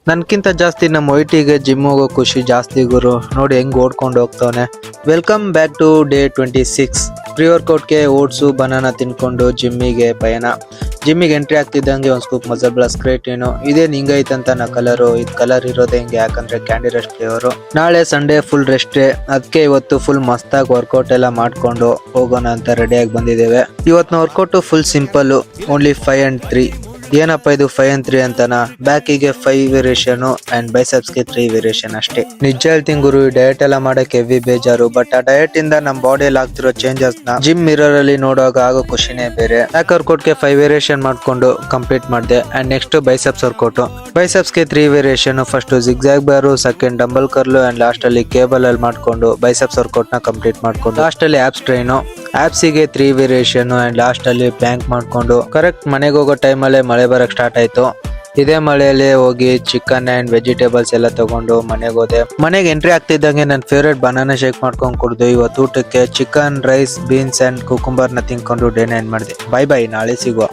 ನನ್ಕಿಂತ ಜಾಸ್ತಿ ನಮ್ಮ ವೈಟಿಗೆ ಜಿಮ್ ಹೋಗೋ ಖುಷಿ ಜಾಸ್ತಿ ಗುರು. ನೋಡಿ ಹೆಂಗ್ ಓಡ್ಕೊಂಡು ಹೋಗ್ತಾವನೆ. Welcome back to day 26. Pre ವರ್ಕೌಟ್ಗೆ ಓಟ್ಸು ಬನಾನಾ ತಿನ್ಕೊಂಡು ಜಿಮ್ಮಿಗೆ ಪಯಣ. ಜಿಮ್ಮಿಗೆ ಎಂಟ್ರಿ ಆಗ್ತಿದ್ದಂಗೆ ಒಂದು ಸ್ಕೂಪ್ ಮಸಲ್ ಬ್ಲಾಸ್ ಕ್ರೇಟಿನು. ಇದೇ ಹಿಂಗೈತಂತ ನಾ ಕಲರು. ಇದು ಕಲರ್ ಇರೋದೇ ಹಿಂಗೆ, ಯಾಕಂದ್ರೆ ಕ್ಯಾಂಡಿ ರಶ್ ಫ್ಲೇವರು. ನಾಳೆ ಸಂಡೇ ಫುಲ್ ರೆಸ್ಟೇ, ಅದಕ್ಕೆ ಇವತ್ತು ಫುಲ್ ಮಸ್ತಾಗಿ ವರ್ಕೌಟ್ ಎಲ್ಲ ಮಾಡ್ಕೊಂಡು ಹೋಗೋಣ ಅಂತ ರೆಡಿಯಾಗಿ ಬಂದಿದ್ದೇವೆ. ಇವತ್ತಿನ workout full simple, only 5 and 3. ಏನಪ್ಪ ಇದು 5 and 3 ಅಂತನಾ? ಬ್ಯಾಕಿಗೆ 5 ವೇರಿಯೇಷನ್ ಅಂಡ್ ಬೈಸೆಪ್ಸ್ಗೆ 3 ವೇರಿಯೇಷನ್ ಅಷ್ಟೇ. ನಿಜ ಹೇಳ್ತೀನಿ ಗುರು, ಈ ಡಯಟ್ ಎಲ್ಲ ಮಾಡಕ್ಕೆ ಹೆವಿ ಬೇಜಾರು. ಬಟ್ ಆ ಡಯಟ್ ಇಂದ ನಮ್ಮ ಬಾಡಿಯಲ್ಲಿ ಆಗ್ತಿರೋ ಚೇಂಜಸ್ ನ ಜಿಮ್ ಮಿರರ್ ಅಲ್ಲಿ ನೋಡುವಾಗ ಆಗೋ ಖುಷಿನೇ ಬೇರೆ. ಬ್ಯಾಕ್ ವರ್ಕೌಟ್ಗೆ 5 ವೇರಿಯೇಷನ್ ಮಾಡ್ಕೊಂಡು ಕಂಪ್ಲೀಟ್ ಮಾಡಿದೆ. And next biceps workout. ಬೈಸೆಪ್ಸ್ಗೆ 3 variation. First zigzag bar, second dumbbell curl and last ಅಲ್ಲಿ ಕೇಬಲ್ ಅಲ್ಲಿ ಮಾಡ್ಕೊಂಡು ಬೈಸೆಪ್ಸ್ ವರ್ಕೌಟ್ ನ ಕಂಪ್ಲೀಟ್ ಮಾಡ್ಕೊಂಡು ಲಾಸ್ಟ್ ಅಲ್ಲಿ ಆಪ್ಸ್ ಟ್ರೈನು. ಆಪ್ಸಿಗೆ 3 ವೇರಿಯೇಷನ್ ಅಂಡ್ ಲಾಸ್ಟ್ ಅಲ್ಲಿ ಪ್ಲ್ಯಾಂಕ್ ಮಾಡ್ಕೊಂಡು ಕರೆಕ್ಟ್ ಮನೆಗೆ ಹೋಗೋ ಟೈಮಲ್ಲೇ ಮಳೆ ಬರಕ್ ಸ್ಟಾರ್ಟ್ ಆಯ್ತು. ಇದೇ ಮಳೆಯಲ್ಲಿ ಹೋಗಿ ಚಿಕನ್ ಅಂಡ್ ವೆಜಿಟೇಬಲ್ಸ್ ಎಲ್ಲ ತಗೊಂಡು ಮನೆಗೆ ಹೋದೆ. ಮನೆಗೆ ಎಂಟ್ರಿ ಆಗ್ತಿದ್ದಂಗೆ ನನ್ನ ಫೇವ್ರೇಟ್ ಬನಾನಾ ಶೇಕ್ ಮಾಡ್ಕೊಂಡು ಕುಡ್ದು ಇವತ್ತು ಊಟಕ್ಕೆ ಚಿಕನ್, ರೈಸ್, ಬೀನ್ಸ್ ಅಂಡ್ ಕುಕುಂಬರ್ನ ತಿನ್ಕೊಂಡು ಡೇನ ಎಂಡ್ ಮಾಡಿದೆ. ಬೈ ಬೈ, ನಾಳೆ ಸಿಗುವ.